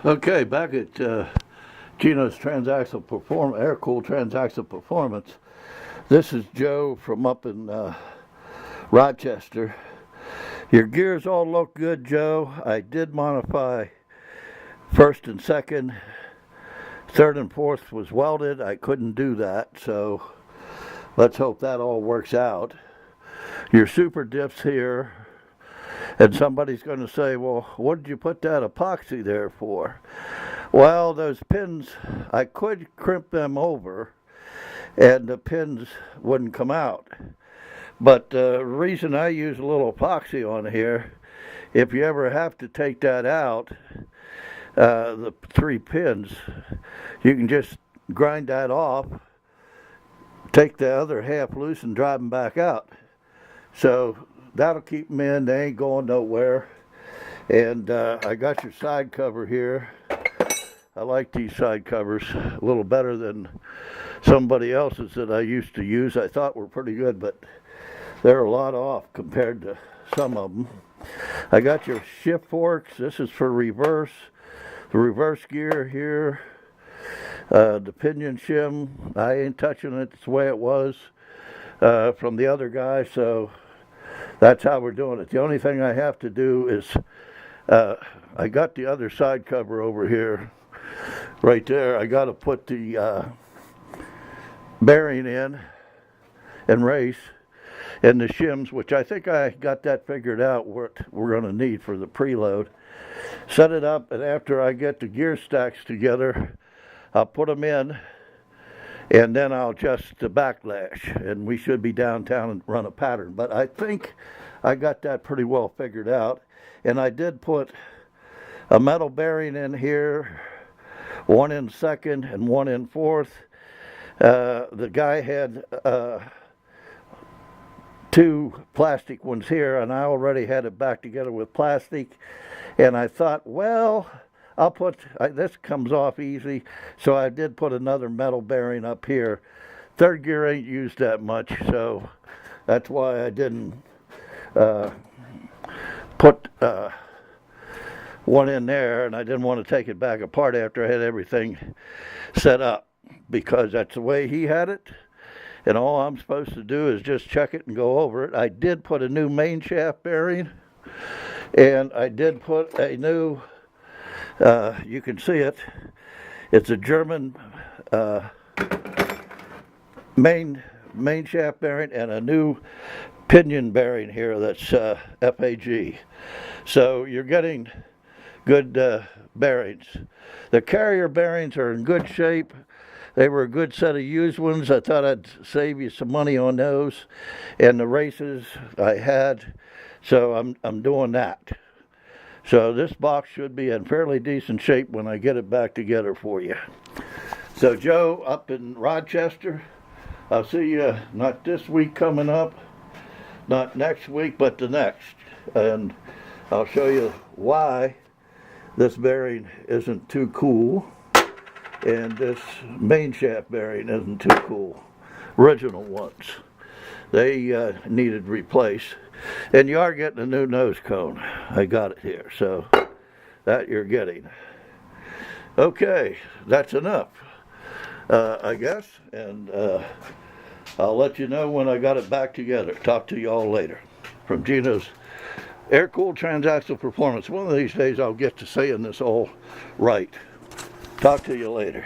Okay, back at Geno's air-cooled transaxle performance. This is Joe from up in Rochester. Your gears all look good, Joe. I did modify first and second. Third and fourth was welded. I couldn't do that, so let's hope that all works out. Your super diffs here. And somebody's going to say, well, what did you put that epoxy there for? Well, those pins, I could crimp them over and the pins wouldn't come out. But the reason I use a little epoxy on here, if you ever have to take that out, the 3 pins, you can just grind that off, take the other half loose and drive them back out. So that'll keep them in. They ain't going nowhere. And I got your side cover here. I like these side covers a little better than somebody else's that I used to use. I thought were pretty good, but they're a lot off compared to some of them. I got your shift forks. This is for reverse. The reverse gear here. The pinion shim. I ain't touching it. It's the way it was from the other guy, so that's how we're doing it. The only thing I have to do is, I got the other side cover over here, right there. I got to put the bearing in and race, and the shims, which I think I got that figured out what we're going to need for the preload. Set it up, and after I get the gear stacks together, I'll put them in, and then I'll adjust the backlash, and we should be downtown and run a pattern. But I think I got that pretty well figured out. And I did put a metal bearing in here, one in second and one in fourth. The guy had 2 plastic ones here, and I already had it back together with plastic. And I thought, well, I'll put, this comes off easy, so I did put another metal bearing up here. Third gear ain't used that much, so that's why I didn't put one in there, and I didn't want to take it back apart after I had everything set up, because that's the way he had it, and all I'm supposed to do is just check it and go over it. I did put a new main shaft bearing, and I did put a new, you can see it, it's a German main shaft bearing and a new pinion bearing here that's FAG. So you're getting good bearings. The carrier bearings are in good shape. They were a good set of used ones. I thought I'd save you some money on those. And the races I had, so I'm doing that. So this box should be in fairly decent shape when I get it back together for you. So Joe up in Rochester, I'll see you not this week coming up, not next week, but the next. And I'll show you why this bearing isn't too cool and this main shaft bearing isn't too cool. Original ones. They needed replaced. And you are getting a new nose cone. I got it here, so that you're getting. Okay, that's enough, I guess, and I'll let you know when I got it back together. Talk to y'all later. From Geno's air-cooled transaxle performance. One of these days I'll get to saying this all right. Talk to you later.